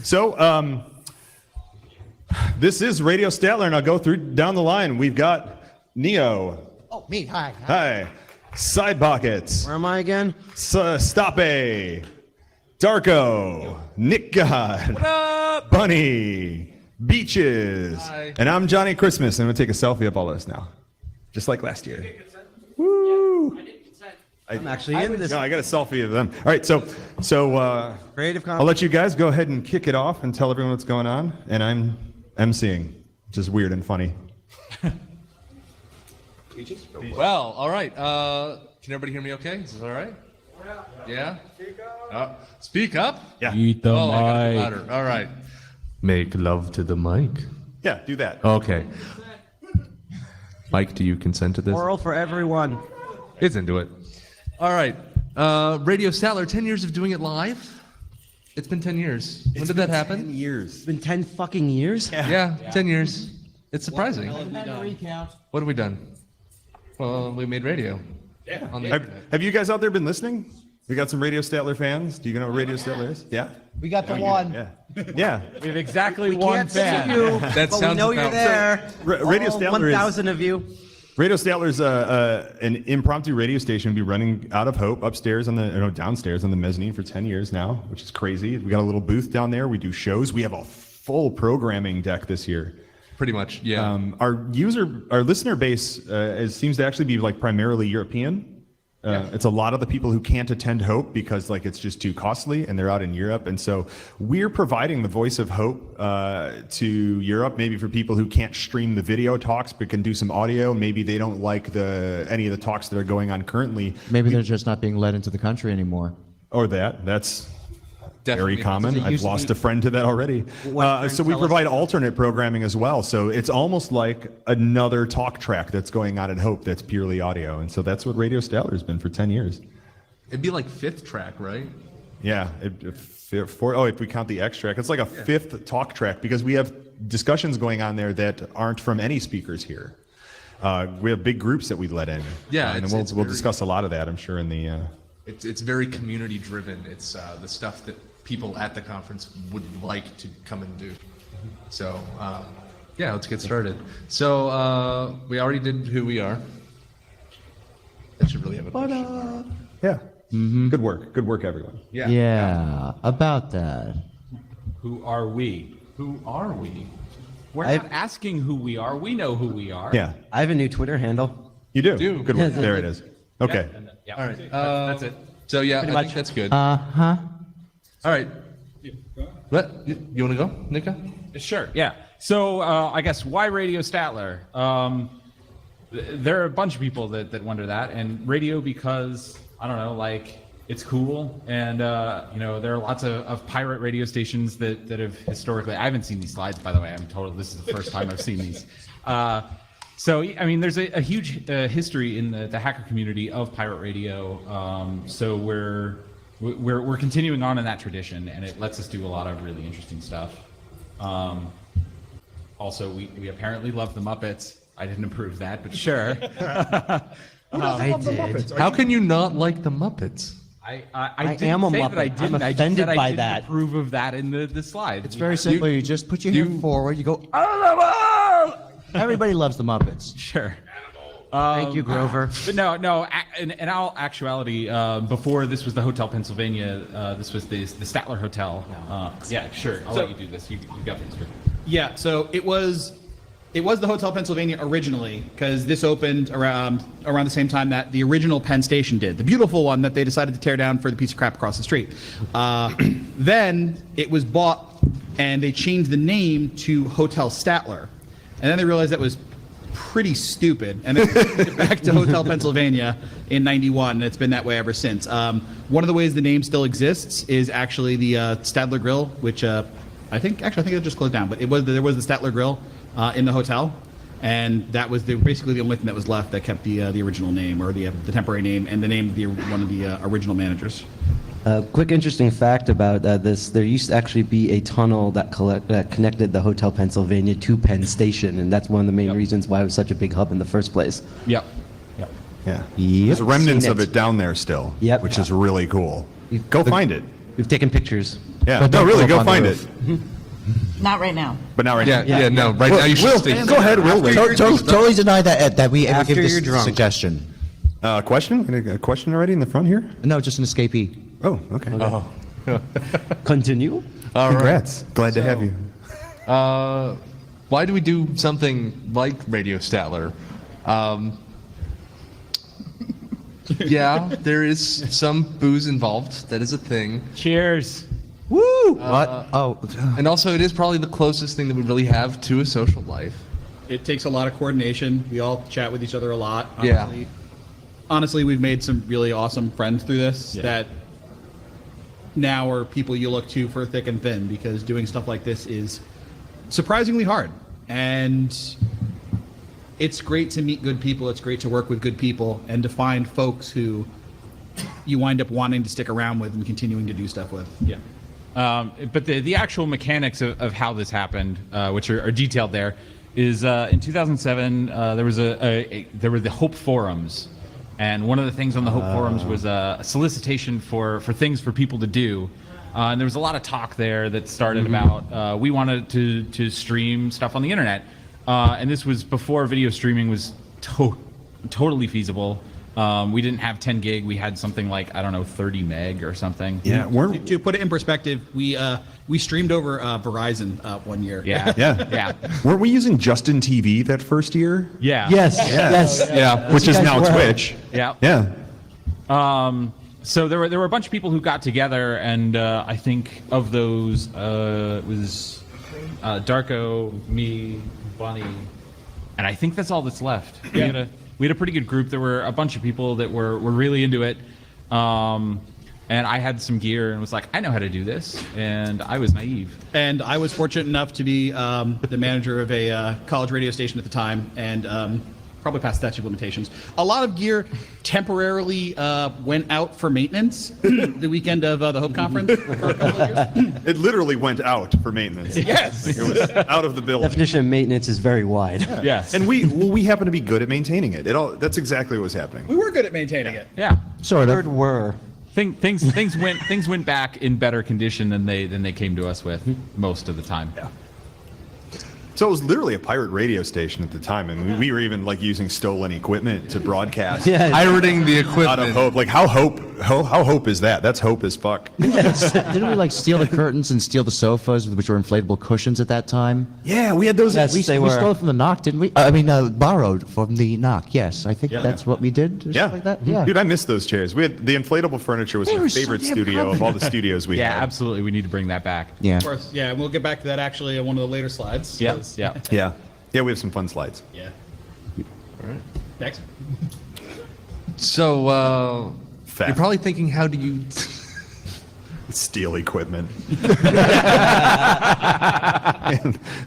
So, this is Radio Statler, and I'll go down the line. We've got Neo. Oh, me. Hi. Hi. Side Pockets. Where am I again? Stape. Darko. Nick God. What up? Bunny. Beaches. Hi. And I'm Johnny Christmas. I'm going to take a selfie of all this now. Just like last year. Woo! I'm actually in this. No, I got a selfie of them. All right, so Creative I'll let you guys go ahead and kick it off and tell everyone what's going on. And I'm emceeing, which is weird and funny. Well, all right. Can everybody hear me okay? Is this all right? Yeah? Speak up? Yeah. Eat the Oh, I gotta be mic. louder. All right. Make love to the mic. Yeah, do that. Okay. Mike, do you consent to this? Oral for everyone. It's into it. All right. Radio Statler, 10 years of doing it live? It's been 10 years. When did that happen? 10 years. It's been 10 fucking years? Yeah, 10 years. It's surprising. Recount. What have we done? Well, we made radio. Yeah. On the internet. Have you guys out there been listening? We got some Radio Statler fans. Do you know what Radio Statler is? Yeah? We got the one. Yeah. Yeah. We have exactly We one can't see fan. you, That but we sounds know you're about- there. Radio All Statler is 1,000 of you. Radio Statler is an impromptu radio station. We've been running out of Hope upstairs downstairs on the mezzanine for 10 years now, which is crazy. We got a little booth down there. We do shows. We have a full programming deck this year. Pretty much, yeah. Our listener base seems to actually be like primarily European. It's a lot of the people who can't attend Hope because like it's just too costly and they're out in Europe. And so we're providing the voice of Hope to Europe, maybe for people who can't stream the video talks but can do some audio. Maybe they don't like any of the talks that are going on currently. Maybe they're just not being let into the country anymore. Or that's Definitely. very common. Does it I've used to lost be- a friend to that already. So we provide alternate programming as well. So it's almost like another talk track that's going on at Hope that's purely audio. And so that's what Radio Statler has been for 10 years. It'd be like fifth track, right? Yeah. If we count the X track, it's like a fifth talk track because we have discussions going on there that aren't from any speakers here. We have big groups that we let in. Yeah, And it's we'll very- discuss a lot of that, I'm sure, in the... It's very community driven. It's the stuff that people at the conference would like to come and do. So yeah, let's get started. So we already did who we are. That should really have a question. Yeah. Good work, everyone. Yeah, about that. Who are we? Who are we? We're I've- not asking who we are. We know who we are. Yeah. I have a new Twitter handle. You do? Do. Good work. There it is. Okay. Yeah. All right. That's it. So yeah, I much. think that's good. Uh-huh. All right. What? You want to go, Nika? Sure. Yeah. So I guess why Radio Statler? There are a bunch of people that wonder that, and radio because I don't know, like it's cool, and there are lots of pirate radio stations that have historically. I haven't seen these slides, by the way. I'm told this is the first time I've seen these. So I mean, there's a huge history in the hacker community of pirate radio. So we're continuing on in that tradition, and it lets us do a lot of really interesting stuff. Also, we apparently love the Muppets. I didn't approve that, but sure. I did. How can you not like the Muppets? I didn't am a say Muppet. that I didn't. I'm I just offended said by I didn't that. approve of that in the slide. It's very simple. You just put your hand forward. You go, "Oh!" Everybody loves the Muppets. Sure. Thank you, Grover. But no. In all actuality, before this was the Hotel Pennsylvania. This was the Statler Hotel. Yeah, sure. I'll let you do this. You got this. Yeah, so it was the Hotel Pennsylvania originally, because this opened around the same time that the original Penn Station did, the beautiful one that they decided to tear down for the piece of crap across the street. Then it was bought, and they changed the name to Hotel Statler, and then they realized that was pretty stupid, and then they changed it back to Hotel Pennsylvania in '91, and it's been that way ever since. One of the ways the name still exists is actually the Statler Grill, which I think it just closed down, but there was the Statler Grill in the hotel, and that was basically the only thing that was left that kept the original name, or the temporary name, and the name of one of the original managers. Quick interesting fact about this, there used to actually be a tunnel that connected the Hotel Pennsylvania to Penn Station, and that's one of the main reasons why it was such a big hub in the first place. Yep. Yeah. Yep. There's remnants Seen of it down there still, Yep. which is really cool. Go find it. We've taken pictures. Yeah. But No, don't really, go go up on find the it. Not right now. But not right Yeah, now. yeah, no. Right now you should stay. Go ahead, Will. Wait. Totally deny that, Ed, that we ever After give you're this drunk. suggestion. Question? A question already in the front here? No, just an escapee. Oh, okay. Continue. All right. Congrats. Glad to have you. Why do we do something like Radio Statler? Yeah, there is some booze involved. That is a thing. Cheers. Woo! What? Oh, And also, it is probably the closest thing that we really have to a social life. It takes a lot of coordination. We all chat with each other a lot. Yeah. Honestly, we've made some really awesome friends through this that now are people you look to for thick and thin, because doing stuff like this is surprisingly hard. And it's great to meet good people. It's great to work with good people and to find folks who you wind up wanting to stick around with and continuing to do stuff with. Yeah. But the actual mechanics of how this happened, which are detailed there, is in 2007 there were the Hope forums, and one of the things on the Hope forums was a solicitation for things for people to do, and there was a lot of talk there that started about we wanted to stream stuff on the internet, and this was before video streaming was totally feasible. We didn't have 10 gig. We had something like, I don't know, 30 meg or something. Yeah, To put it in perspective, we streamed over Verizon one year. Yeah. Yeah. Yeah. Weren't we using Justin TV that first year? Yeah. Yes. Yes. Yeah. Which is guys now were. Twitch. Yeah. Yeah. So there were a bunch of people who got together, and I think of those it was Darko, me, Bunny, and I think that's all that's left. We had a pretty good group. There were a bunch of people that were really into it, and I had some gear and was like, I know how to do this, and I was naive. And I was fortunate enough to be the manager of a college radio station at the time, and probably past statute of limitations. A lot of gear temporarily went out for maintenance the weekend of the Hope Conference for a couple of years. It literally went out for maintenance. Yes. It was out of the building. Definition of maintenance is very wide. Yes. And we happen to be good at maintaining it. That's exactly what was happening. We were good at maintaining it. Yeah. sort of. Third were. Things went back in better condition than they came to us with most of the time. Yeah. So it was literally a pirate radio station at the time, and we were even like using stolen equipment to broadcast Yeah. Pirating the out of equipment. Hope. Like how Hope is that? That's Hope as fuck. Didn't we like steal the curtains and steal the sofas, which were inflatable cushions at that time? Yeah, we had those. Yes, We they we were. stole it from the Knock, didn't we? Borrowed from the Knock. Yes, I think that's what we did. Or Yeah. something like that. Yeah. Dude, I miss those chairs. We had the inflatable furniture was They my were so favorite damn studio of all the studios we Yeah, had. absolutely. We need to bring that back. Yeah. Of course, yeah, and we'll get back to that actually on one of the later slides. Yeah. 'cause- Yeah. Yeah. Yeah, we have some fun slides. Yeah. All right. Next. So, Fact. you're probably thinking, how do you... Steal equipment.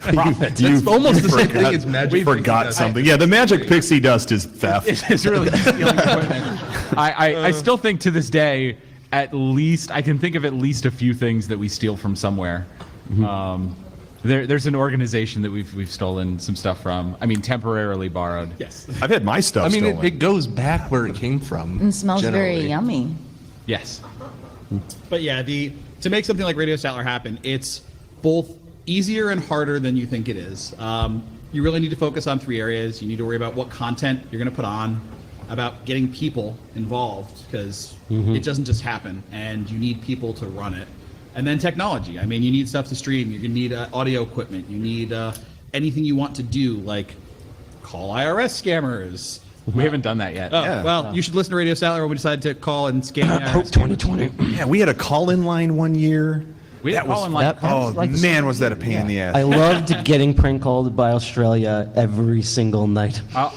Profits. You It's almost the same forgot- thing as magic we pixie forgot dust. something. Yeah, the magic pixie dust is theft. It's really stealing equipment. I still think to this day, at least I can think of at least a few things that we steal from somewhere. There's an organization that we've stolen some stuff from. I mean, temporarily borrowed. Yes. I've had my stuff I mean, stolen. it goes back where it came from. And smells very generally. yummy. Yes. But yeah, to make something like Radio Statler happen, it's both easier and harder than you think it is. You really need to focus on 3 areas. You need to worry about what content you're going to put on, about getting people involved, because it doesn't just happen, and you need people to run it. And then technology. I mean, you need stuff to stream. You're going to need audio equipment. You need anything you want to do, like call IRS scammers. We haven't done that yet. Oh, Yeah. well, you should listen to Radio Statler when we decided to call and scam the IRS Hope scammers. 2020. Yeah, we had a call-in line one year. We had That was- call in like Oh like the- man, was that a pain in the ass? I loved getting prank called by Australia every single night. I'll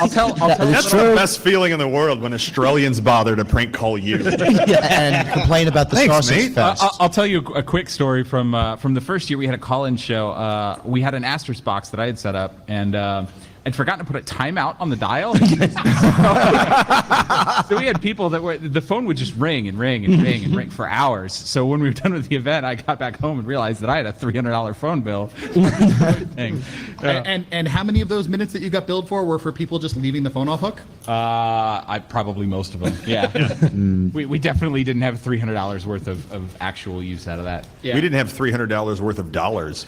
tell That's the best feeling in the world when Australians bother to prank call you. and complain about the Thanks, sausage mate. fest. I'll tell you a quick story from the first year we had a call-in show. We had an Asterisk box that I had set up, and and forgotten to put a timeout on the dial. So we had people the phone would just ring and ring and ring and ring for hours. So when we were done with the event, I got back home and realized that I had a $300 phone bill. And how many of those minutes that you got billed for were for people just leaving the phone off hook? I probably most of them. Yeah. We definitely didn't have $300 worth of actual use out of that. Yeah. We didn't have $300 worth of dollars.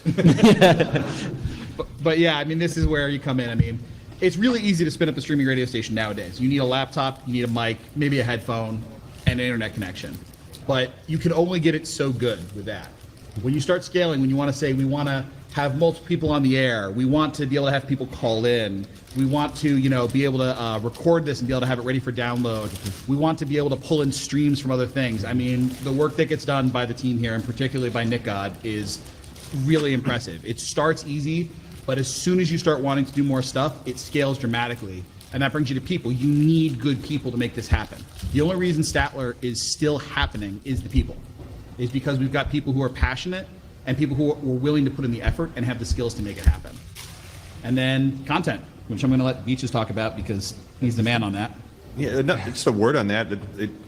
But yeah, I mean, this is where you come in. I mean, it's really easy to spin up a streaming radio station nowadays. You need a laptop, you need a mic, maybe a headphone, and an internet connection. But you can only get it so good with that. When you start scaling, when you want to say, we want to have multiple people on the air, we want to be able to have people call in, we want to, be able to record this and be able to have it ready for download. We want to be able to pull in streams from other things. I mean, the work that gets done by the team here, and particularly by Nick God, is really impressive. It starts easy, but as soon as you start wanting to do more stuff, it scales dramatically. And that brings you to people. You need good people to make this happen. The only reason Statler is still happening is the people. Is because we've got people who are passionate and people who are willing to put in the effort and have the skills to make it happen. And then content, which I'm going to let Beaches talk about because he's the man on that. Yeah, just a word on that.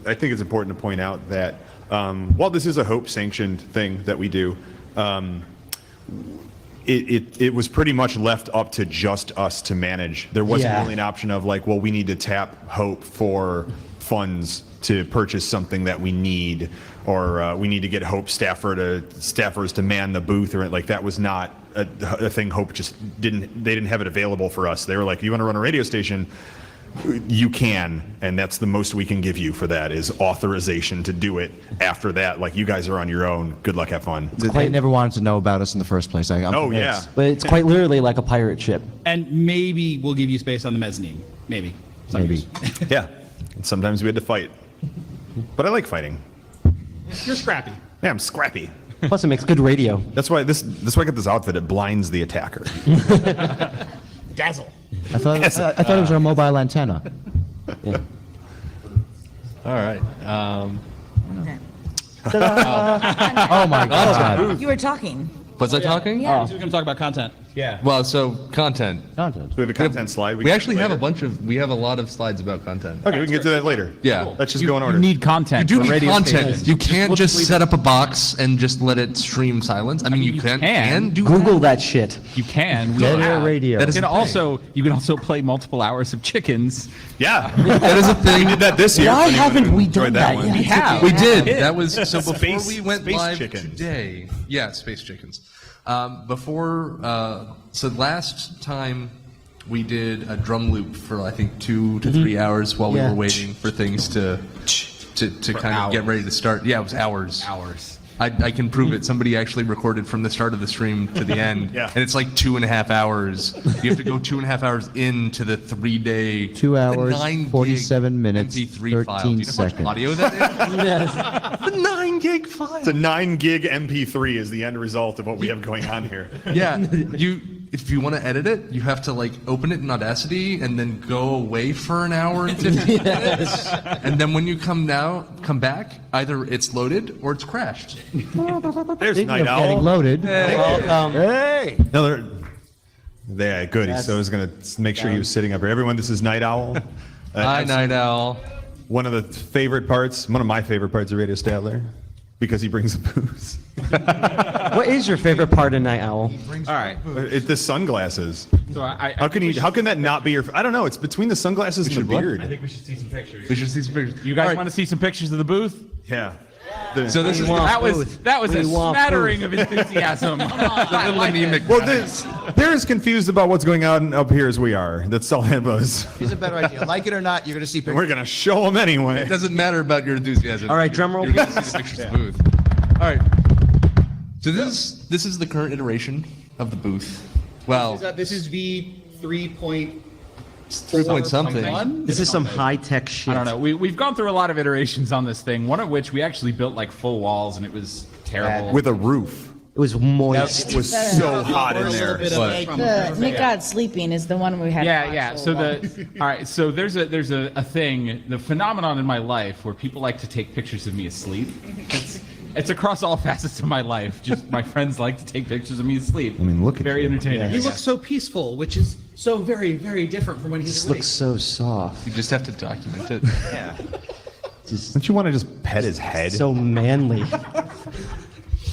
I think it's important to point out that while this is a Hope-sanctioned thing that we do, it was pretty much left up to just us to manage. There wasn't really an option of like, well, we need to tap Hope for funds to purchase something that we need, or we need to get Hope staffers to man the booth, or like that was not a thing. Hope just didn't have it available for us. They were like, you want to run a radio station? You can, and that's the most we can give you for that is authorization to do it. After that, like, you guys are on your own. Good luck, have fun. They never wanted to know about us in the first place. I'm Oh, convinced. yeah. But it's quite literally like a pirate ship. And maybe we'll give you space on the mezzanine. Maybe. Some Maybe. years. Yeah. And sometimes we had to fight. But I like fighting. You're scrappy. Yeah, I'm scrappy. Plus, it makes good radio. That's why I got this outfit. It blinds the attacker. Dazzle. I thought it was our mobile antenna. All right. Okay. Oh my God. You were talking. Was I talking? Yeah. So we're going to talk about content. Well, so content. Content. We have a content slide. We can actually do have a later. bunch of. We have a lot of slides about content. Okay, we can get to that later. Yeah. Let's just go in order. You need content. You do for need radio content. stations. You can't just set up a box and just let it stream silence. I mean, you can do Google that shit. You can. We Better have. radio. That is You the can also play multiple hours of chickens. Yeah. That is a thing. We did that this year. Why if anyone haven't we enjoyed done that one. yet? We have. We did. That was so before Space- we went space live chickens. today. Yeah, space chickens. So last time we did a drum loop for I think 2 to 3 hours while we Yeah. were waiting for things to kind of get ready to start. Yeah, it was hours. Hours. I can prove it. Somebody actually recorded from the start of the stream to the end. Yeah. And it's like 2.5 hours. You have to go 2.5 hours into the 3-day. 2 hours, 9 gig 47 minutes, MP3 file. 13 Do you know how much seconds. audio that is? The 9 gig file. It's a 9 gig MP3 is the end result of what we have going on here. Yeah, if you want to edit it, you have to like open it in Audacity and then go away for an hour and 15 minutes. And then when you come back, either it's loaded or it's crashed. There's Speaking Night of getting Owl. loaded. Hey. No, there. Good. So I was going to make sure he was sitting up here. Everyone, this is Night Owl. Hi, Night Owl. One of my favorite parts of Radio Statler, because he brings the booze. What is your favorite part of Night Owl? All right. It's the sunglasses. So How can that not be your? I don't know. It's between the sunglasses and the beard. I think we should see some pictures. We should see some pictures. You guys All right, want to see some pictures of the booth? Yeah. So this is That was We a want smattering of enthusiasm. the little anemic. Well, they're as confused about what's going on up here as we are. That's all it was. Here's a better idea. Like it or not, you're going to see We're gonna show them anyway. It doesn't matter about your enthusiasm. All right, drum roll, You're going to see the pictures of the booth. All right. So this is the current iteration of the booth. Well, This is V 3.1. 3 point something. This is some high-tech shit. I don't know. We've gone through a lot of iterations on this thing. One of which we actually built like full walls, and it was terrible. With a roof. It was moist. It was so hot in there. The Nick God sleeping is the one we had. Yeah. So all right. So there's a thing, the phenomenon in my life where people like to take pictures of me asleep. It's across all facets of my life. Just my friends like to take pictures of me asleep. I mean, look at very you. entertaining. You look so peaceful, which is so very, very different from when he's This awake. looks so soft. You just have to document it. Just Don't you want to just pet his head? so manly.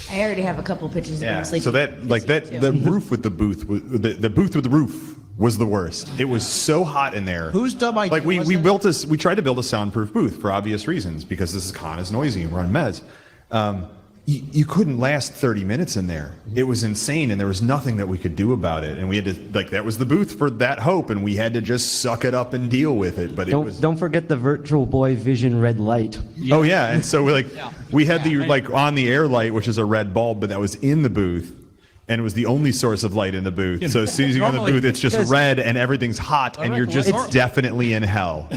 I already have a couple pictures of yeah. him sleeping. So the roof with the booth, the booth with the roof was the worst. It was so hot in there. Whose dumb idea Like we was we that? built this. We tried to build a soundproof booth for obvious reasons because this con is noisy and we're on meds. You couldn't last 30 minutes in there. It was insane, and there was nothing that we could do about it. And we had to that was the booth for that hope, and we had to just suck it up and deal with it. But it was Don't forget the Virtual Boy Vision red light. oh yeah, and so we had the on the air light, which is a red bulb, but that was in the booth. And it was the only source of light in the booth. So as soon as you go in the normally- booth, it's just red and everything's hot, and you're just definitely in hell.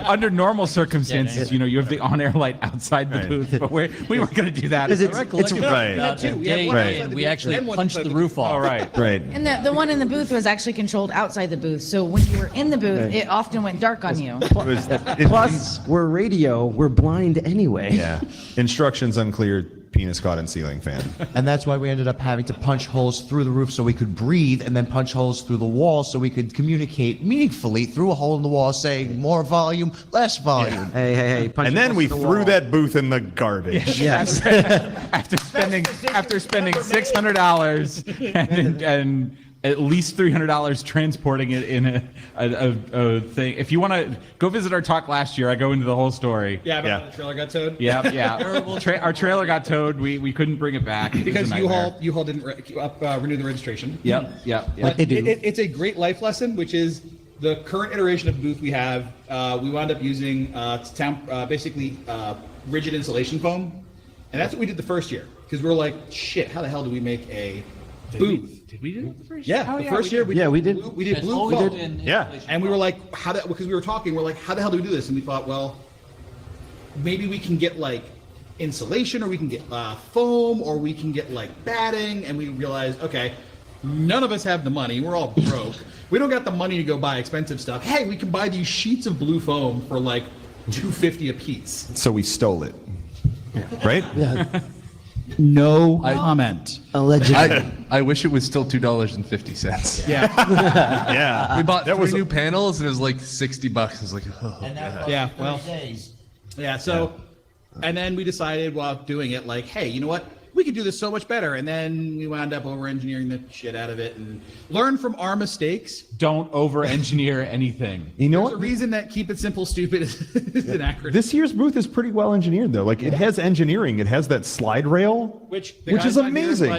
Under normal circumstances, you have the on-air light outside the Right. booth, but we weren't going to do that. Because it's Right. Right. And we actually punched the roof off. All right. Right. And the one in the booth was actually controlled outside the booth. So when you were in the booth, it often went dark on you. It was, Plus, we're radio. We're blind anyway. yeah. Instructions unclear. Penis caught in ceiling fan. And that's why we ended up having to punch holes through the roof so we could breathe, and then punch holes through the wall so we could communicate meaningfully through a hole in the wall, saying more volume, less volume. Hey. punch And then holes we through the threw wall. that booth in the garbage. Yes. After spending $600 and at least $300 transporting it in a thing. If you want to go visit our talk last year, I go into the whole story. Yeah, but Yeah. the trailer got towed. Yeah. Our trailer got towed. We couldn't bring it back. It was Because a nightmare. U-Haul didn't renew the registration. Yep. But they do. it's a great life lesson, which is the current iteration of booth we have. We wound up using basically rigid insulation foam, and that's what we did the first year because we were like, shit, how the hell do we make a booth? Did we do it the first Yeah, the first year we Yeah, did. we did. We did It's blue always foam. been Yeah. insulation. And we were like, because we were talking, we're like, how the hell do we do this? And we thought, well, maybe we can get like insulation, or we can get foam, or we can get like batting. And we realized, okay, none of us have the money. We're all broke. We don't got the money to go buy expensive stuff. Hey, we can buy these sheets of blue foam for like $2.50 a piece. So we stole it. Right? No comment. Allegedly. I wish it was still $2.50. Yeah, Yeah. We bought That three was new panels and it was like $60. I was like, oh. yeah. Well, yeah. So, and then we decided while doing it, like, hey, you know what? We could do this so much better. And then we wound up over-engineering the shit out of it and learn from our mistakes. Don't over-engineer anything. You know There's a what? reason that Keep It Simple Stupid is an acronym. This year's booth is pretty well engineered, though. Like it has engineering. It has that slide rail, which is guy's not here, amazing.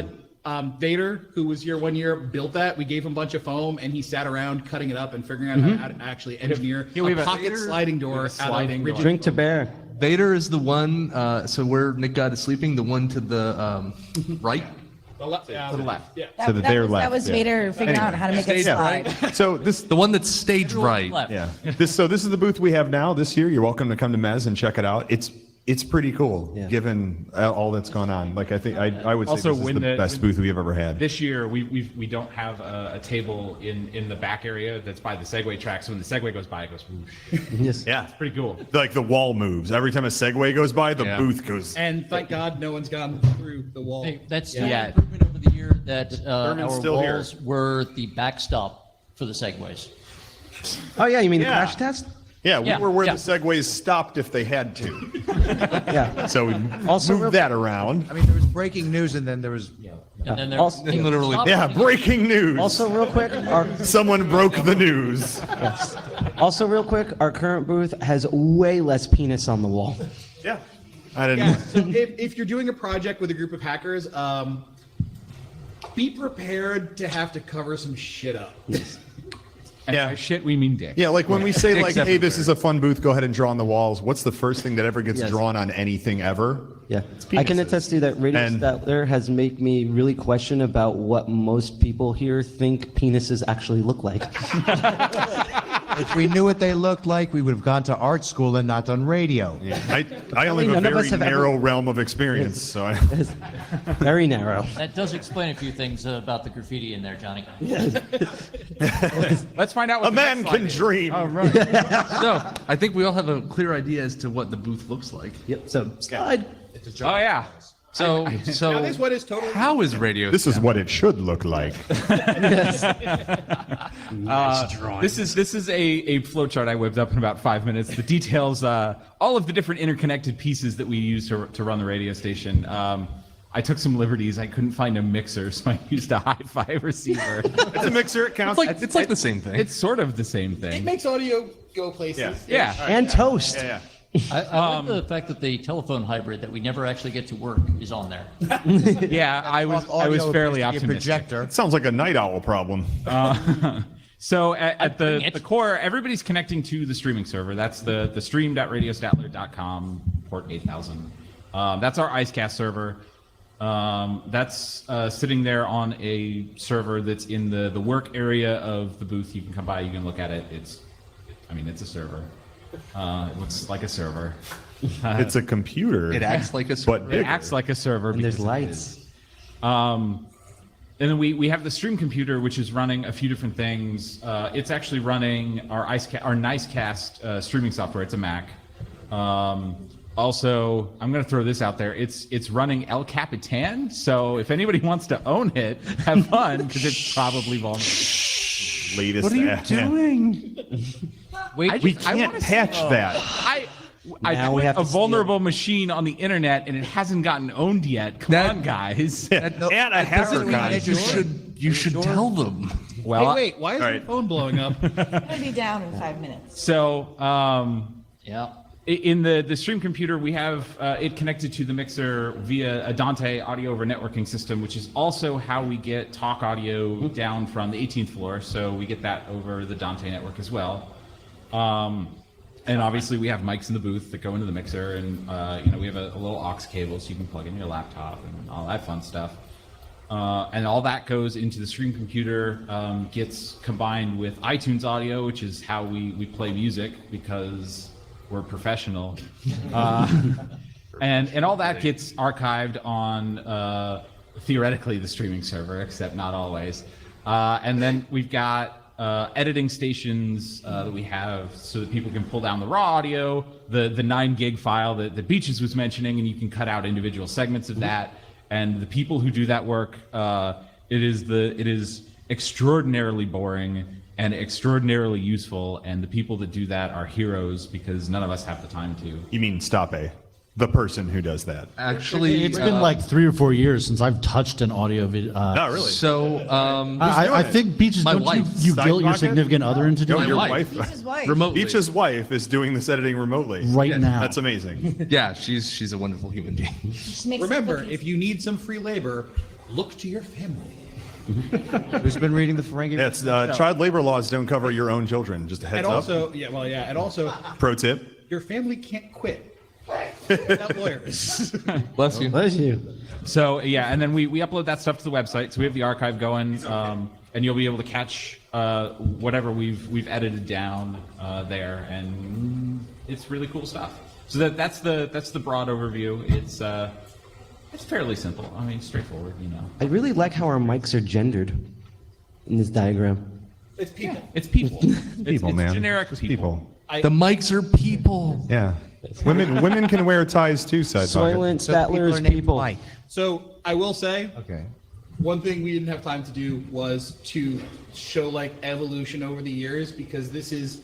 but Vader, who was here one year, built that. We gave him a bunch of foam, and he sat around cutting it up and figuring out how to actually engineer Yeah, we have a a pocket Vader- sliding door we have a sliding out of door. rigid Drink to bear. Vader is the one, so where Nick God is sleeping, the one to the right. to the left. Yeah. So that they're That left, was yeah. Vader figuring out how to make it Stage slide. So this, The one that's stage right. Left. yeah. This is the booth we have now this year. You're welcome to come to Mez and check it out. It's pretty cool, Yeah. given all that's gone on. Like I think I would say Also, this is when the the- best booth we've ever had. This year, we don't have a table in the back area that's by the Segway track. So when the Segway goes by, it goes whoosh. Yes. Yeah. Pretty cool. Like the wall moves every time a Segway goes by. The Yeah. booth goes. And thank God no one's gone through the wall. Hey, that's still Yeah. an improvement over the year that Thurman's our still here. walls were the backstop for the segways. Oh yeah, you mean the Yeah. crash test? Yeah, we Yeah, were where yeah. the Segways stopped if they had to. Yeah. So we Also real- moved that around. I mean, there was breaking news, and then there was. And then Also- they Literally. stopped Yeah, putting up- breaking news. Also, real quick, Someone broke the news. our current booth has way less penis on the wall. Yeah. I didn't. Yeah. So if you're doing a project with a group of hackers, be prepared to have to cover some shit up. And Yeah. by shit, we mean dick. Yeah, like when we say like, Except hey, for this is a fun booth, go ahead and draw on the walls. What's the first thing that ever gets Yes. drawn on anything ever? Yeah, I can penises. attest to that. Radio And- Statler has made me really question about what most people here think penises actually look like. If we knew what they looked like, we would have gone to art school and not done radio. I only have a None of us very have ever- narrow realm of experience, so I, Very narrow. That does explain a few things about the graffiti in there, Johnny. Let's find out what a the man next slide can is. dream. So I think we all have a clear idea as to what the booth looks like. Yep. So slide. Oh yeah. So Now this one is totally. how is radio? This is what it should look like. This is a flowchart I whipped up in about 5 minutes. The details all of the different interconnected pieces that we use to run the radio station. I took some liberties. I couldn't find a mixer, so I used a hi-fi receiver. It's a mixer. It counts. It's like the same thing. It's sort of the same It thing. makes audio go places. Yeah. And toast. yeah. I like the fact that the telephone hybrid that we never actually get to work is on there. Yeah, I was Audio fairly appears to be a optimistic. projector. Sounds like a night owl problem. So at bring the it. core, everybody's connecting to the streaming server. That's the stream.radiostatler.com, port 8000. That's our IceCast server. That's sitting there on a server that's in the work area of the booth. You can come by, you can look at it. It's a server. It looks like a server. It's a computer. It acts like a but It bigger. acts like a server. And there's because it lights. is. And then we have the stream computer, which is running a few different things. It's actually running our Nicecast streaming software. It's a Mac. Also, I'm going to throw this out there. It's running El Capitan. So if anybody wants to own it, have fun because it's probably vulnerable. Latest. What are you app. doing? Wait, We can't patch that. I Now we put have a to steal. vulnerable machine on the internet and it hasn't gotten owned yet. Come on, guys. And a hacker guy. You should tell them. Well, Hey, wait, why is All my right. phone blowing up? It's gonna be down in 5 minutes. so yeah. in the stream computer, we have it connected to the mixer via a Dante audio over networking system, which is also how we get talk audio down from the 18th floor. So we get that over the Dante network as well. And obviously we have mics in the booth that go into the mixer, and we have a little aux cable so you can plug in your laptop and all that fun stuff. And all that goes into the stream computer, gets combined with iTunes audio, which is how we play music because we're professional. And all that gets archived on theoretically the streaming server, except not always. And then we've got editing stations that we have so that people can pull down the raw audio, the 9 gig file that Beaches was mentioning, and you can cut out individual segments of that. And the people who do that work, it is extraordinarily boring and extraordinarily useful. And the people that do that are heroes because none of us have the time to. You mean the person who does that? Actually, It's been like 3 or 4 years since I've touched an audio video. No, really. so I think Beaches, My don't wife. you guilt your Sidewalk it? significant other into No, doing your wife. wife. This is white. remotely. Beach's wife is doing this editing remotely. right now. That's amazing. Yeah, she's a wonderful human being. Just make some Remember, cookies. if you need some free labor, look to your family. Who's been reading the Ferengi? That's child labor laws don't cover your own children. Just a heads And up. also, and also, Pro tip. your family can't quit without lawyers. Bless you. Bless you. So yeah, and then we upload that stuff to the website. So we have the archive going, and you'll be able to catch whatever we've edited down there, and it's really cool stuff. So that's the broad overview. It's fairly simple. I mean, straightforward. I really like how our mics are gendered in this diagram. It's people. It's people. It's man. generic It's people. The mics are people. Yeah. Women can wear ties too, side pocket. Soylent So people Statler are is named people. Mike. So I will say, Okay. one thing we didn't have time to do was to show like evolution over the years, because this is,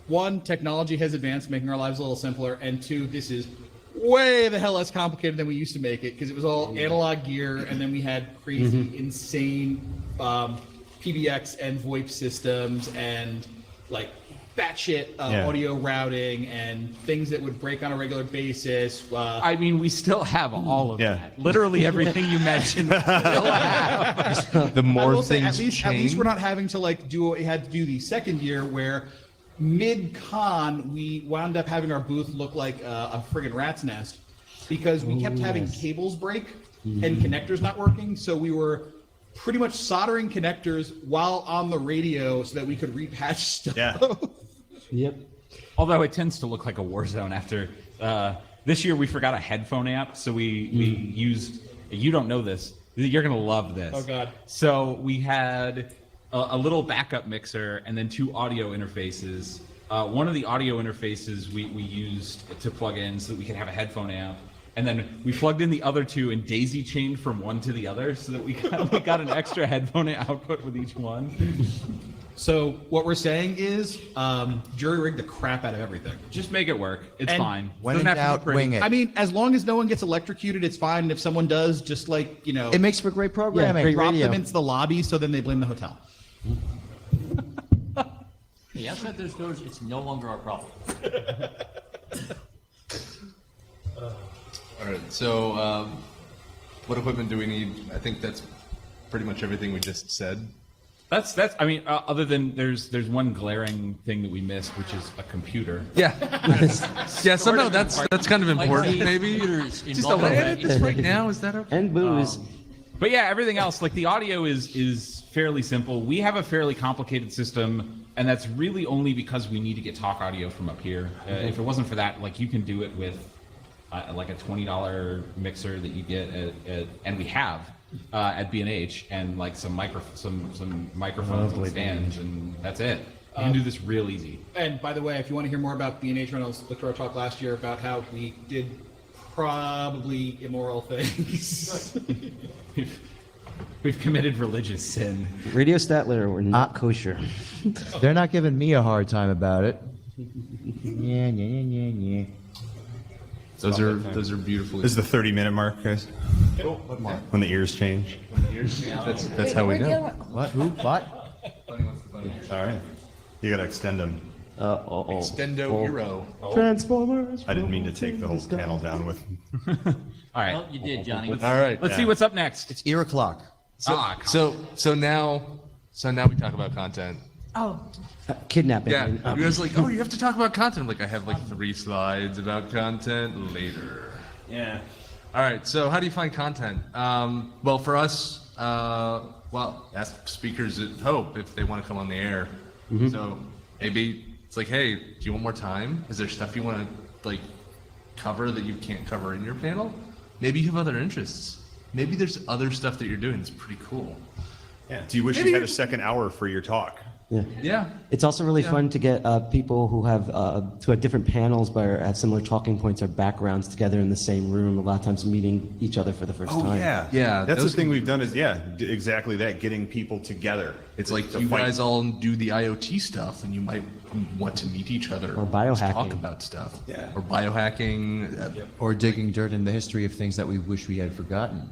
one, technology has advanced, making our lives a little simpler, and two, this is way the hell less complicated than we used to make it, because it was all analog gear, and then we had crazy, insane PBX and VoIP systems, and like batshit Yeah. audio routing, and things that would break on a regular basis. I mean, we still have all of Yeah. that. Literally everything you mentioned. We still have. The I more will say, things at least change. we're not having to like do what we had to do the second year, where mid-con we wound up having our booth look like a friggin' rat's nest, because we kept having cables break and connectors not working. So we were pretty much soldering connectors while on the radio so that we could repatch stuff. Yeah. Yep. Although it tends to look like a war zone after. This year we forgot a headphone amp, so we used. You don't know this. You're gonna love this. Oh, God. So we had a little backup mixer and then 2 audio interfaces. One of the audio interfaces we used to plug in so that we could have a headphone amp, and then we plugged in the other two and daisy chained from one to the other so that we got an extra headphone output with each one. So what we're saying is, jury rig the crap out of everything. Just make it work. It's And fine. When Doesn't in have to be doubt, pretty. wing it. I mean, as long as no one gets electrocuted, it's fine. And if someone does, just like, It makes for great programming. great drop radio. them into the lobby, so then they blame the hotel. The outside those doors, it's no longer our problem. All right. So, what equipment do we need? I think that's pretty much everything we just said. That's. I mean, other than there's one glaring thing that we missed, which is a computer. Yeah. Yeah. Somehow that's kind of important. Like, Maybe. computers Just involved a in edit that. this right now. Is that okay? And booze. But yeah, everything else, like the audio is fairly simple. We have a fairly complicated system, and that's really only because we need to get talk audio from up here. If it wasn't for that, like you can do it with like a $20 mixer that you get and we have at B&H, and like some microphones and stands, and that's it. You can do this real easy. And by the way, if you want to hear more about B&H Reynolds, look to our talk last year about how we did probably immoral things. We've committed religious sin. Radio Statler, we're not kosher. They're not giving me a hard time about it. Yeah. Those are beautiful. This is the 30-minute mark, guys. When the ears change. That's how we know. What? Who? What? All right. You got to extend them. Extendo Euro. Transformers. I didn't mean to take the whole panel down with. All right. Well, you did, Johnny. All right. Let's see what's up next. It's ear o'clock. So now we talk about content. Oh, Kidnapping. Yeah, you guys are like, oh, you have to talk about content. I'm like, I have like 3 slides about content later. Yeah. All right, so how do you find content? Well, for us, ask speakers at Hope if they want to come on the air. So maybe it's like, hey, do you want more time? Is there stuff you want to like cover that you can't cover in your panel? Maybe you have other interests. Maybe there's other stuff that you're doing that's pretty cool. Yeah. Do you wish you had a second hour for your talk? Yeah. It's also really fun to get people who have different panels but have similar talking points or backgrounds together in the same room. A lot of times meeting each other for the first time. Yeah, That's the those thing we've done is exactly that, getting people together. It's like to you fight. guys all do the IoT stuff, and you might want to meet each other Or biohacking. talk about stuff. Yeah. Or biohacking. Or digging dirt in the history of things that we wish we had forgotten.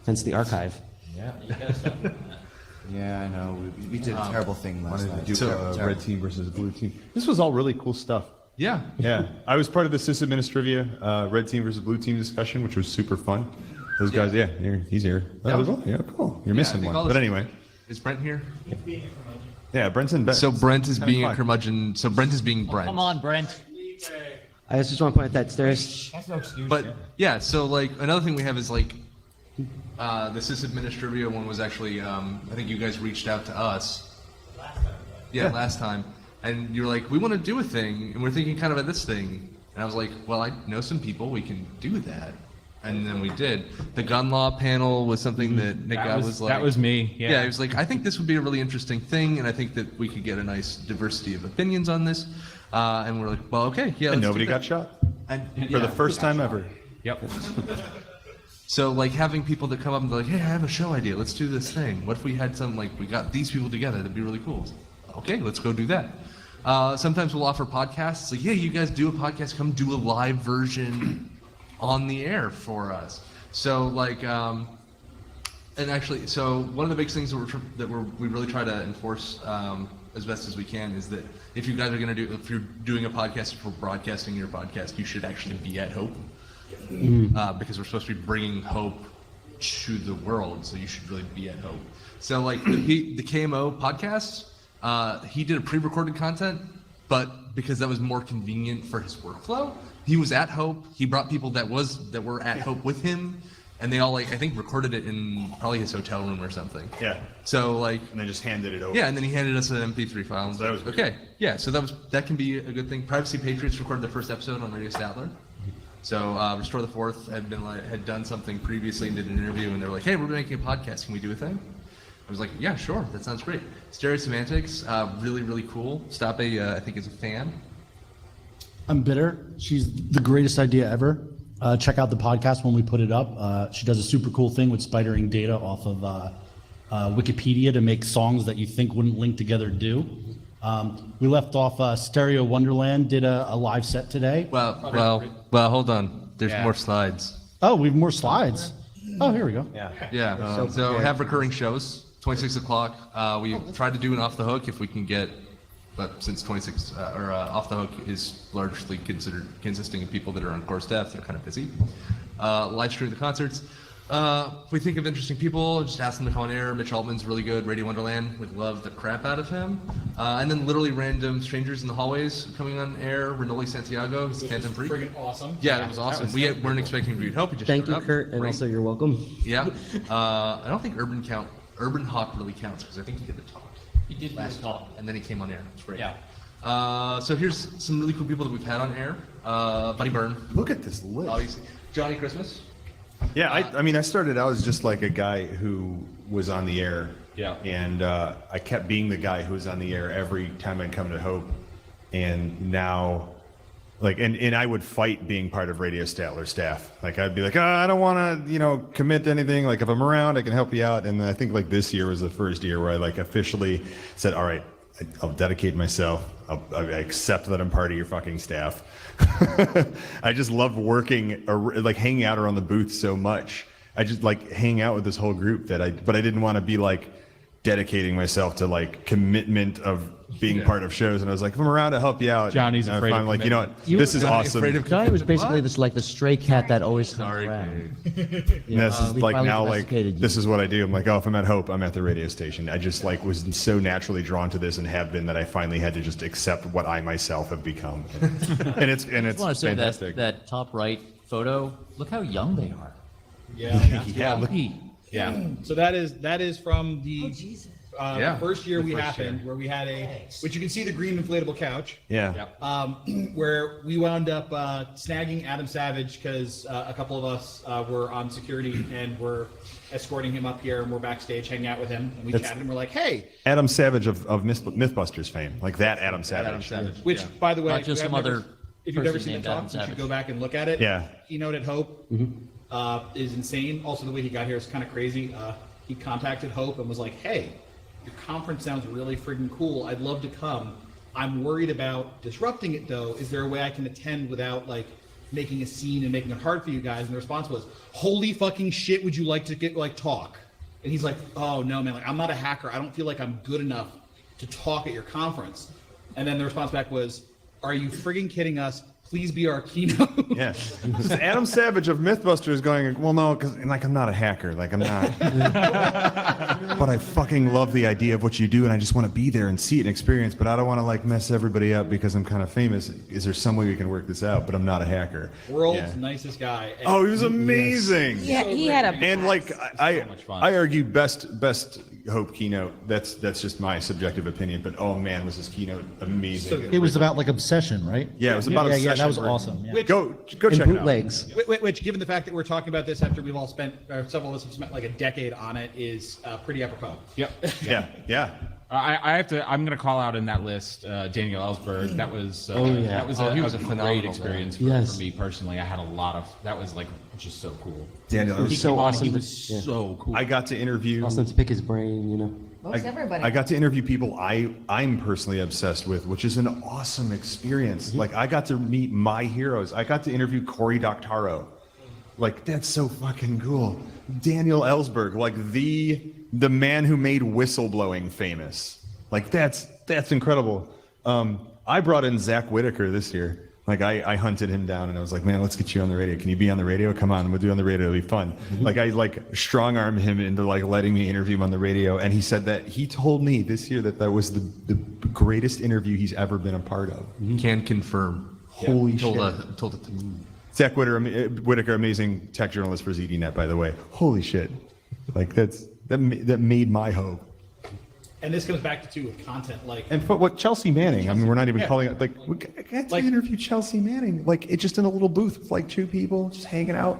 Hence the archive. Yeah, I know. We did a terrible thing last Wanted night. to do Terrible. red team versus blue team. This was all really cool stuff. Yeah. Yeah, I was part of the sysadministrivia red team versus blue team discussion, which was super fun. Those guys, he's here. That was yeah, cool. You're missing think one, all but this- anyway. Is Brent here? Yeah, Brent's in bed. So Brent is Having being a fun. curmudgeon. So Brent is being Brent. Come on, Brent. I just want to point out that there's But yeah, so like another thing we have is like the sysadministrivia one was actually I think you guys reached out to us. Last time. And you were like, we want to do a thing, and we're thinking kind of at this thing. And I was like, well, I know some people, we can do that. And then we did. The gun law panel was something that Nick was like. that was me. Yeah, he was like, I think this would be a really interesting thing, and I think that we could get a nice diversity of opinions on this. And we're like, well, okay, yeah. And let's nobody do got that. shot And, for the first time ever. Yep. So like having people that come up and be like, hey, I have a show idea. Let's do this thing. What if we had some like we got these people together? That'd be really cool. Okay, let's go do that. Sometimes we'll offer podcasts. Like, yeah, you guys do a podcast. Come do a live version on the air for us. So like, and actually, so one of the big things that we really try to enforce as best as we can is that if you guys are if you're doing a podcast, if we're broadcasting your podcast, you should actually be at Hope. Because we're supposed to be bringing hope to the world, so you should really be at Hope. So like the KMO podcast, he did a pre-recorded content, but because that was more convenient for his workflow, he was at Hope. He brought people that were at Hope with him, and they all like I think recorded it in probably his hotel room or something. Yeah. So like And then just handed it over. yeah, and then he handed us an MP3 file. And So that was okay. Yeah, so that can be a good thing. Privacy Patriots recorded their first episode on Radio Statler. So Restore the Fourth had done something previously and did an interview, and they were like, "Hey, we're making a podcast. Can we do a thing?" I was like, "Yeah, sure. That sounds great." Stereo Semantics, really, really cool. Stape, I think, is a fan. I'm bitter. She's the greatest idea ever. check out the podcast when we put it up. She does a super cool thing with spidering data off of Wikipedia to make songs that you think wouldn't link together do. We left off Stereo Wonderland did a live set today. Well, hold on. There's more slides. Oh, we have more slides. Oh, here we go. Yeah. So have recurring shows. 26 o'clock. We tried to do an off the hook if we can get, but since 26 or off the hook is largely consisting of people that are on core staff, they're kind of busy. Live stream the concerts. If we think of interesting people, just ask them to come on air. Mitch Altman's really good. Radio Wonderland, would love the crap out of him. And then literally random strangers in the hallways coming on air. Renoli Santiago, he's a Phantom Freak. Friggin' awesome. Yeah, that was awesome. We weren't expecting to be help. He just Thank showed you, up. Kurt, and Great. also you're welcome. Yeah. I don't think Urban Hawk really counts because I think he did the talk. He did last talk. And then he came on air. It's great. Yeah. So here's some really cool people that we've had on air. Buddy Byrne, Look at this list. obviously. Johnny Christmas. Yeah, I mean, I started out as just like a guy who was on the air. Yeah. And I kept being the guy who was on the air every time I'd come to Hope. And now, like, and I would fight being part of Radio Statler staff. Like, I'd be like, I don't want to, commit to anything. Like, if I'm around, I can help you out. And I think, like, this year was the first year where I, like, officially said, all right, I'll dedicate myself. I accept that I'm part of your fucking staff. I just love working, like hanging out around the booth so much. I just like hang out with this whole group but I didn't want to be like dedicating myself to like commitment of being part of shows. And I was like, if I'm around to help you out. Johnny's afraid of I'm like, you know what, You- this is Johnny's awesome. afraid of Johnny was basically this like the stray cat that always comes Sorry, around. And this is we like finally now, like, domesticated you. this is what I do. I'm like, oh, if I'm at Hope, I'm at the radio station. I just like was so naturally drawn to this and have been that I finally had to just accept what I myself have become. And it's I want to say fantastic. that top right photo, look how young they are. Yeah. Yeah, look- Yeah. So that is from the Yeah. first year The we first happened, where we had which you can see the green inflatable couch, yeah. where we wound up snagging Adam Savage because a couple of us were on security and were escorting him up here, and we're backstage hanging out with him, and we chatted and we're like, hey, Adam Savage of Mythbusters fame, like that Adam Savage. Adam Savage. which by the way, Not just if you some have never- other if you've never person seen the named talk, Adam you should Savage. go back and look at it. Yeah. Keynote at Hope is insane. Also, the way he got here is kind of crazy. He contacted Hope and was like, hey, your conference sounds really friggin' cool. I'd love to come. I'm worried about disrupting it though. Is there a way I can attend without like making a scene and making it hard for you guys? And the response was, holy fucking shit, would you like to get like talk? And he's like, oh no, man, like I'm not a hacker. I don't feel like I'm good enough to talk at your conference. And then the response back was, are you friggin' kidding us? Please be our keynote. Yeah. This Adam Savage of Mythbusters going, well, no, because like I'm not a hacker, like I'm not. But I fucking love the idea of what you do, and I just want to be there and see it and experience. But I don't want to like mess everybody up because I'm kind of famous. Is there some way we can work this out? But I'm not a hacker. World's Yeah. nicest guy. And Oh, he was amazing. Yeah, he had a And like I much fun. I argue best Hope keynote. That's just my subjective opinion. But oh man, was his keynote amazing. It was about like obsession, right? Yeah, it was about yeah, obsession. that was awesome. Yeah. Go And check it out. bootlegs. which, given the fact that we're talking about this after we've all spent, several of us have spent like a decade on it, is pretty apropos. Yep. Yeah. I have to. I'm going to call out in that list Daniel Ellsberg. That was. yeah. That was he was a great phenomenal experience Yes. for me personally. I had a lot of. That was like just so cool. Daniel, It was so awesome. He to- was yeah. so cool. I got to interview. Awesome to pick his brain, you know. Most everybody. I got to interview people I'm personally obsessed with, which is an awesome experience. Like I got to meet my heroes. I got to interview Cory Doctorow. Like that's so fucking cool. Daniel Ellsberg, like the man who made whistleblowing famous. Like that's incredible. I brought in Zach Whitaker this year. Like I hunted him down and I was like, man, let's get you on the radio. Can you be on the radio? Come on, we'll do it on the radio. It'll be fun. Like I strong armed him into like letting me interview him on the radio. And he said that he told me this year that was the greatest interview he's ever been a part of. Can confirm. Holy Told shit. told it to me. Zach Whitaker, amazing tech journalist for ZDNet, by the way. Holy shit. Like that made my hope. And this comes back to too with content, like And for what Chelsea Manning, I mean, we're not even Yeah. calling it, like, we got to Like- interview Chelsea Manning. Like, it's just in a little booth with like two people just hanging out.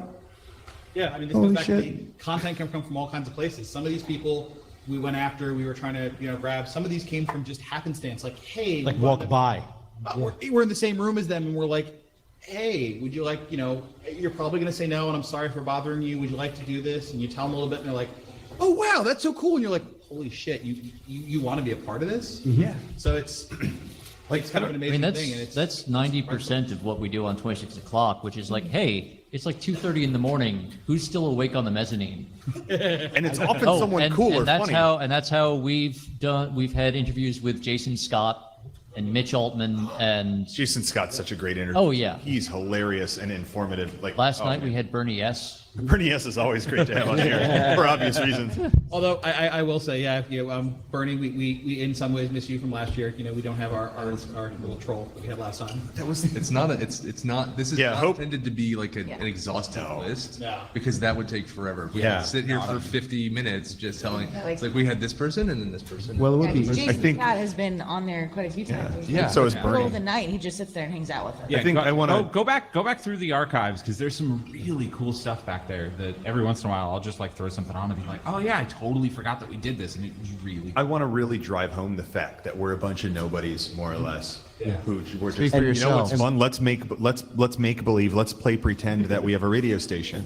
yeah, I mean, this Holy goes back to shit. the content can come from all kinds of places. Some of these people we went after, we were trying to grab. Some of these came from just happenstance, like hey, Like we walk wanted- by. we're in the same room as them, and we're like, hey, would you like, you're probably going to say no, and I'm sorry for bothering you. Would you like to do this? And you tell them a little bit, and they're like, oh, wow, that's so cool. And you're like, holy shit, you want to be a part of this? Yeah. So it's like, it's kind of an I amazing mean, thing. And that's 90% of what we do on 26 o'clock, which is like, hey, it's like 2:30 in the morning. Who's still awake on the mezzanine? And it's often someone cool or and that's funny. That's how we've had interviews with Jason Scott and Mitch Altman and Jason Scott's such a great interview. Oh, yeah. He's hilarious and informative. Like last oh, night man. we had Bernie S. Bernie S is always great to have on here for obvious reasons. although I will say, yeah, Bernie, we in some ways miss you from last year. We don't have our little troll that we had last time. It's not this is Yeah, not Hope- intended to be like an exhaustive list, No. because that would take forever. If we Yeah. had to sit here for 50 minutes just telling, it's like we had this person and then this person. Well, it would Yeah, be. 'cause Jason think- Scott has been on there quite a few times. Yeah. So is Middle Bernie. of the night, he just sits there and hangs out with us. I think go, I want to. go back through the archives because there's some really cool stuff back there that every once in a while I'll just like throw something on and be like, oh yeah, I totally forgot that we did this, and it was really. I want to really drive home the fact that we're a bunch of nobodies, more or less. Who we're Speak just, for you know what's yourself. fun? Let's make believe. Let's play pretend that we have a radio station.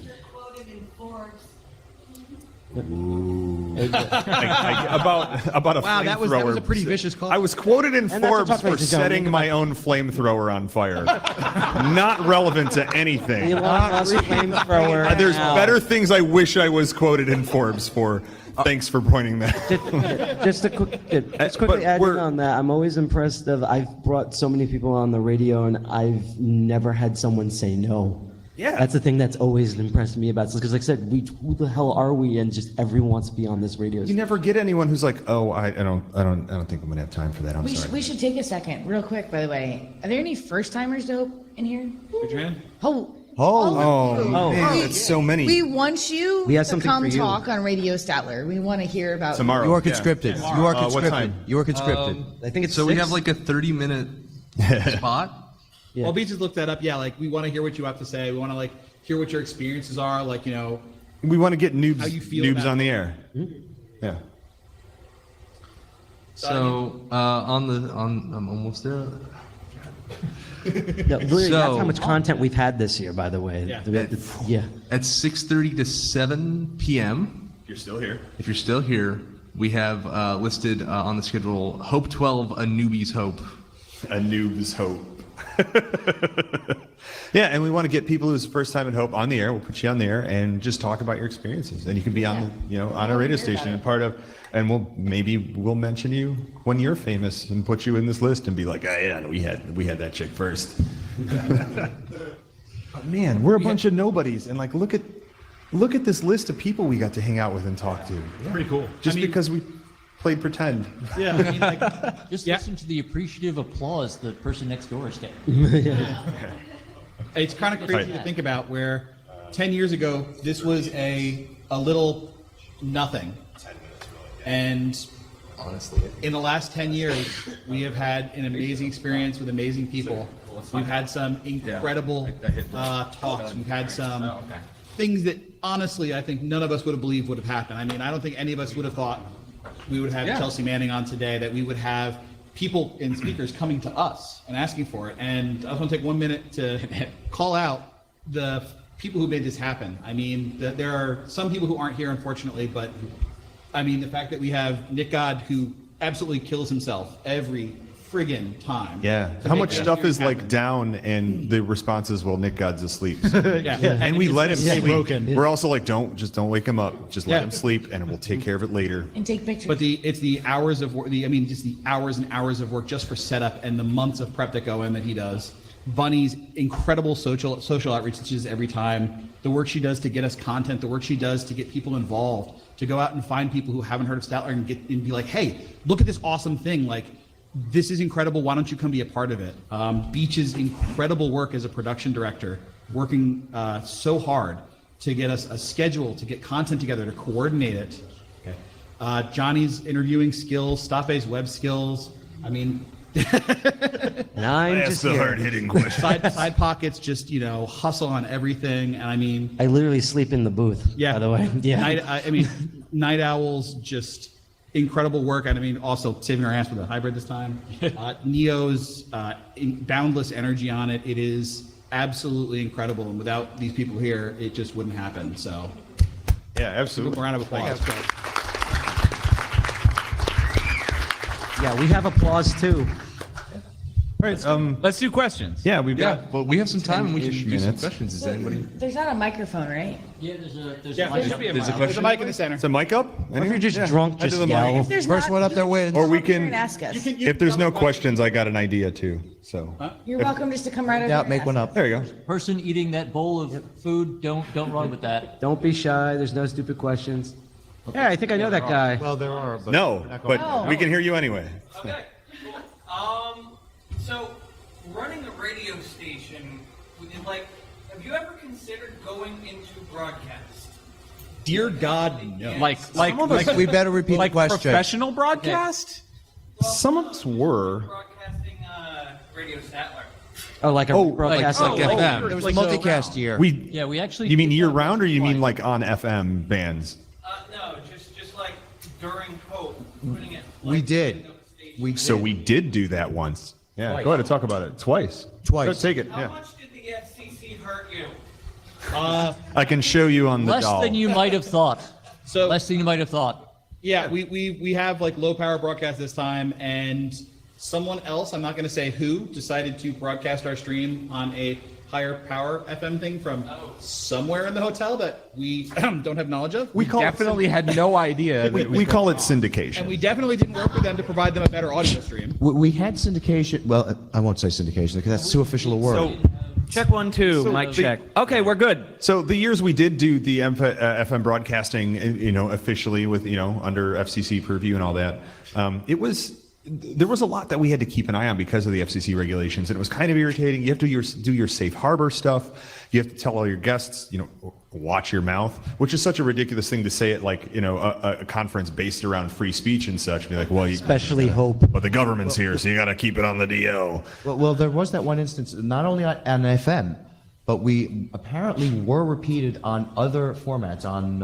About a Wow, that was flamethrower. a pretty vicious call. I was quoted in And that's what Forbes talk for about is, John, setting think my own flamethrower on fire. Not relevant to anything. Elon Musk flamethrower. There's Now. better things I wish I was quoted in Forbes for. Thanks for pointing that. Just quickly But adding we're- on that, I'm always impressed of, I've brought so many people on the radio and I've never had someone say no. Yeah. That's the thing that's always impressed me about this, because like I said, who the hell are we? And just everyone wants to be on this radio. You never get anyone who's like, oh, I don't think I'm gonna have time for that. I'm We sorry. should take a second, real quick, by the way. Are there any first timers to hope in here? Raise your hand. Oh. Oh, Oh. man, that's so many. We want you We have to something come for you. talk on Radio Statler. We want to hear about Tomorrow. You are yeah. conscripted. You are What conscripted. time? You are conscripted. I think it's so we 6. have like a 30-minute spot. Yeah. Well, Beach has looked that up. Yeah, like we want to hear what you have to say. We want to hear what your experiences are. We want to get noobs, How you feel noobs about on the air. Yeah. So I'm almost there. Yeah, literally, that's So- how much content we've had this year, by the way. Yeah. Yeah. At 6:30 to 7 p.m. You're still here. If you're still here, we have listed on the schedule Hope 12, a newbie's hope. A noob's hope. Yeah, and we want to get people who's first time at Hope on the air. We'll put you on the air and just talk about your experiences. And you can be on the, on a radio station and part of, and we'll mention you when you're famous and put you in this list and be like, oh, yeah, we had that chick first. But man, we're a bunch of nobodies, and look at this list of people we got to hang out with and talk to. Pretty cool. Just because we played pretend. Yeah, I mean, Just Yeah. listen to the appreciative applause the person next door is getting. it's kind of crazy to think about where 10 years ago this was a little nothing, and Honestly, in the last 10 years we have had an amazing experience with amazing people. We've had some incredible talks. We've had some things that honestly I think none of us would have believed would have happened. I mean, I don't think any of us would have thought we would have Chelsea Manning on today, that we would have people and speakers coming to us and asking for it. And I just want to take 1 minute to call out the people who made this happen. I mean, there are some people who aren't here, unfortunately, but I mean, the fact that we have Nick God, who absolutely kills himself every friggin' time. Yeah. to How make much this stuff is happen. down and the response is, well, Nick God's asleep. Yeah. And we let him Yeah, sleep. broken. We're also like, don't wake him up. Just let Yeah. him sleep and we'll take care of it later. and take pictures. But it's the hours of work, just the hours and hours of work just for setup and the months of prep that go in that he does. Bunny's incredible social outreach that she does every time. The work she does to get us content, the work she does to get people involved, to go out and find people who haven't heard of Statler and be like, hey, look at this awesome thing. This is incredible. Why don't you come be a part of it? Beach's incredible work as a production director, working so hard to get us a schedule, to get content together, to coordinate it. Okay. Johnny's interviewing skills, Stafe's web skills. I mean, And I'm That's just the here. hard-hitting question. side pockets just hustle on everything. And I mean, I literally sleep in the booth. yeah. By the way. Yeah. Night Owls just incredible work. And I mean, also saving our ass with a hybrid this time. Neo's boundless energy on it. It is absolutely incredible. And without these people here, it just wouldn't happen. So, Yeah, give absolutely. them a round of applause. Yeah, we have applause too. All right. Let's do questions. Yeah, we've Yeah, got. well, we have some time and we can 10-ish do some minutes. questions. Is anybody? There's not a microphone, right? Yeah, there's a Yeah, mic there up. There's a There's a question. mic in the center. Is the mic up? Or if you're just drunk, I do just the mic. yell. If there's First not, one up you there can wins. Or we come up here can- and ask us. If there's no questions, I got an idea too. So You're welcome just to come right over Yeah, here and make ask one us. up. there you go. Person eating that bowl of food, don't run with that. Don't be shy. There's no stupid questions. Yeah, I think I know that guy. Well, there are, but No, but Oh. we can hear you anyway. Okay, cool. So running a radio station, like, have you ever considered going into broadcast? Dear God, no. Like we better repeat like the question. professional broadcast. Some of us were. Broadcasting Radio Statler. Oh, like a broadcast. like FM. There was a multicast year. We. Yeah, we actually. You mean did year that round, or you mean twice. like on FM bands? No, just like during Hope, putting it. We did. We So we did do that once. Yeah. Go ahead and talk about it. Twice. Twice. Go take it. How Yeah. much did the FCC hurt you? I can show you on the Less doll. than you might have thought. So Less than you might have thought. yeah, we have like low power broadcast this time, and someone else, I'm not going to say who, decided to broadcast our stream on a higher power FM thing from somewhere in the hotel that we don't have knowledge of. We call Definitely had no idea. that it was we call it And syndication. we definitely didn't work with them to provide them a better audio stream. We had syndication. Well, I won't say syndication because that's too official a word. Check 1, 2, So mic the- check. Okay, we're good. So the years we did do the FM broadcasting, officially with, under FCC purview and all that, there was a lot that we had to keep an eye on because of the FCC regulations, and it was kind of irritating. You have to do your safe harbor stuff. You have to tell all your guests, watch your mouth, which is such a ridiculous thing to say at like, a conference based around free speech and such. Be like, well, Especially Hope. but the government's here, so you got to keep it on the DL. Well, there was that one instance, not only on FM, but we apparently were repeated on other formats on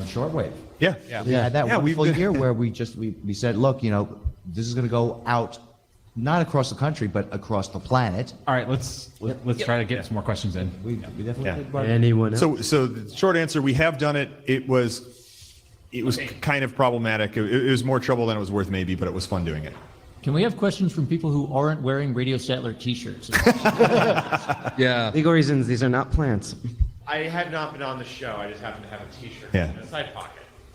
shortwave. Yeah. We had that Yeah, wonderful we've been- year where we said, look, this is going to go out, not across the country, but across the planet. All right, let's try to get some more questions in. We definitely Yeah. did. Barbara. Anyone else? So the short answer, we have done it. It was kind of problematic. It was more trouble than it was worth, maybe, but it was fun doing it. Can we have questions from people who aren't wearing Radio Statler t-shirts? Yeah. Legal reasons, these are not plants. I have not been on the show. I just happen to have a T-shirt Yeah. in a side pocket.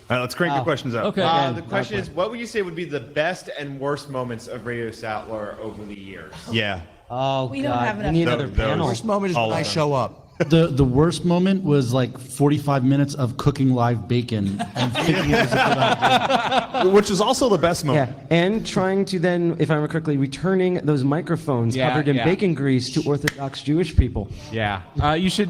All right, let's crank the questions out. Okay. The question is, what would you say would be the best and worst moments of Radio Statler over the years? Yeah. Oh, We don't God. have We enough need time. another Those- panel. First moment is All when of I them. show up. The worst moment was like 45 minutes of cooking live bacon and thinking it was a good idea. Which is also the best Yeah, moment. and trying to then, if I remember correctly, returning those microphones Yeah, covered in yeah. bacon grease to Orthodox Jewish people. Yeah, you should.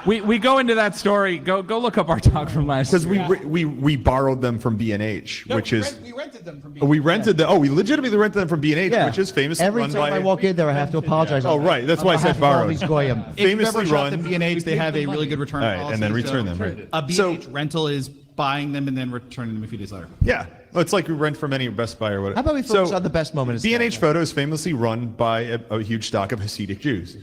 We go into that story. Go look up our talk from last Because year. we borrowed them from B&H, which is We rented them from we rented the we legitimately rented them from B&H, Yeah. which is famously Every run time by I walk in there, I have to apologize. Oh, right, that's why I On said behalf of all borrowed. these goyim. If you've famously ever shopped run. at B&H, they have a really good return All right, policy. and then so return them, right. A B&H So- rental is buying them and then returning them a few days later. Yeah, well, it's like we rent from any Best Buy or whatever. How about we focus on the best moment of B&H Statler? Photo is famously run by a huge stock of Hasidic Jews.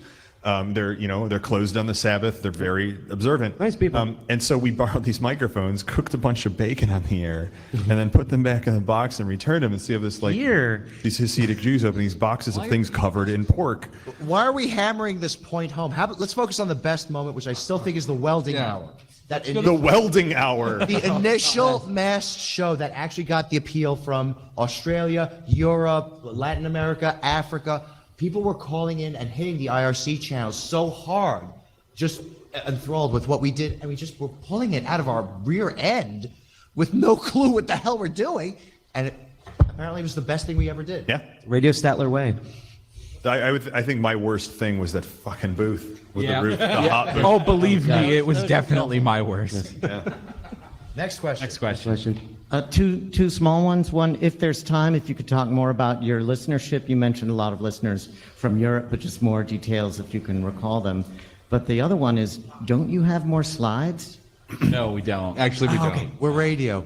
They're closed on the Sabbath. They're very observant. Nice people. And so we borrowed these microphones, cooked a bunch of bacon on the air, and then put them back in the box and returned them. And so you have this Here. these Hasidic Jews open these boxes of things covered in pork. Why are we hammering this point home? Let's focus on the best moment, which I still think is the welding hour. That The welding hour. the initial mass show that actually got the appeal from Australia, Europe, Latin America, Africa. People were calling in and hitting the IRC channels so hard, just enthralled with what we did, and we just were pulling it out of our rear end with no clue what the hell we're doing, and apparently it was the best thing we ever did. Yeah. Radio Statler way. I think my worst thing was that fucking booth with Yeah. the roof, the hot booth. Oh, believe me, it was definitely my worst. Next question. Next question. Question. Two small ones. One, if there's time, if you could talk more about your listenership. You mentioned a lot of listeners from Europe, but just more details if you can recall them. But the other one is, don't you have more slides? No, we don't. Actually, we don't. We're radio.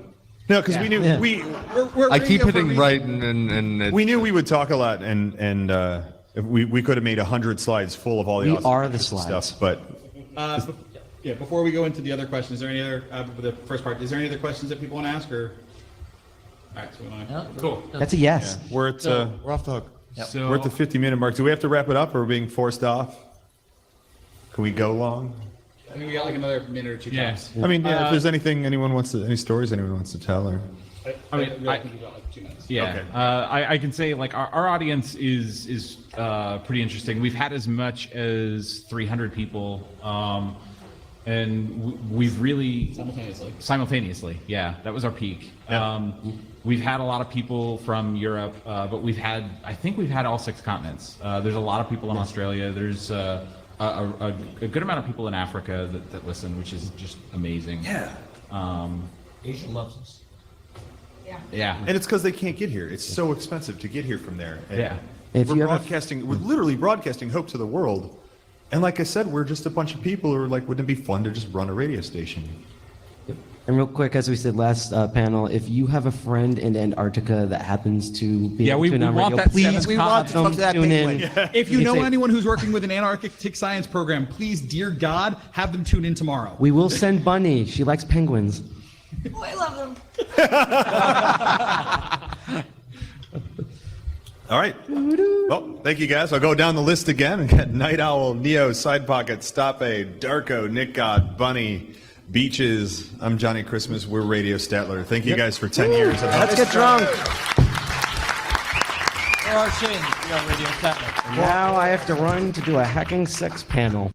No, because we knew Yeah. we're I keep radio for hitting me. right and We knew we would talk a lot, and If we could have made 100 slides full of all the We awesome are the pictures and slides. stuff, but Yeah, before we go into the other question, is there any other, the first part, is there any other questions that people want to ask, or? All right, so we want to. Cool. That's a yes. we're at we're off the hook. So We're at the 50-minute mark. Do we have to wrap it up, or are we being forced off? Can we go long? I think we got like another minute or two. Yeah. tops. I mean, if there's anything any stories anyone wants to tell, or I mean, really think we got like 2 minutes. Yeah, Okay. I can say like our audience is pretty interesting. We've had as much as 300 people, and we've really simultaneously. Yeah, that was our peak. Yeah. We've had a lot of people from Europe, but I think we've had all 6 continents. There's a lot of people in Australia. There's a good amount of people in Africa that listen, which is just amazing. yeah. Asia loves us. Yeah. And it's because they can't get here. It's so expensive to get here from there. And Yeah. If we're you ever- we're literally broadcasting hope to the world. And like I said, we're just a bunch of people who are like, wouldn't it be fun to just run a radio station? And real quick, as we said last panel, if you have a friend in Antarctica that happens to be Yeah, able we to tune on want radio, that please seventh We want to talk to that tune in. penguin. If you You know can say- anyone who's working with an Antarctic science program, please, dear God, have them tune in tomorrow. We will send Bunny. She likes penguins. Oh, I love them. All right. Well, thank you guys. I'll go down the list again. We got Night Owl, Neo, Side Pocket, Stop Aid, Darko, Nick God, Bunny, Beaches. I'm Johnny Christmas. We're Radio Statler. Thank you guys for 10 years. Let's get drunk. There are Shane, we are Radio Statler. Now I have to run to do a hacking sex panel.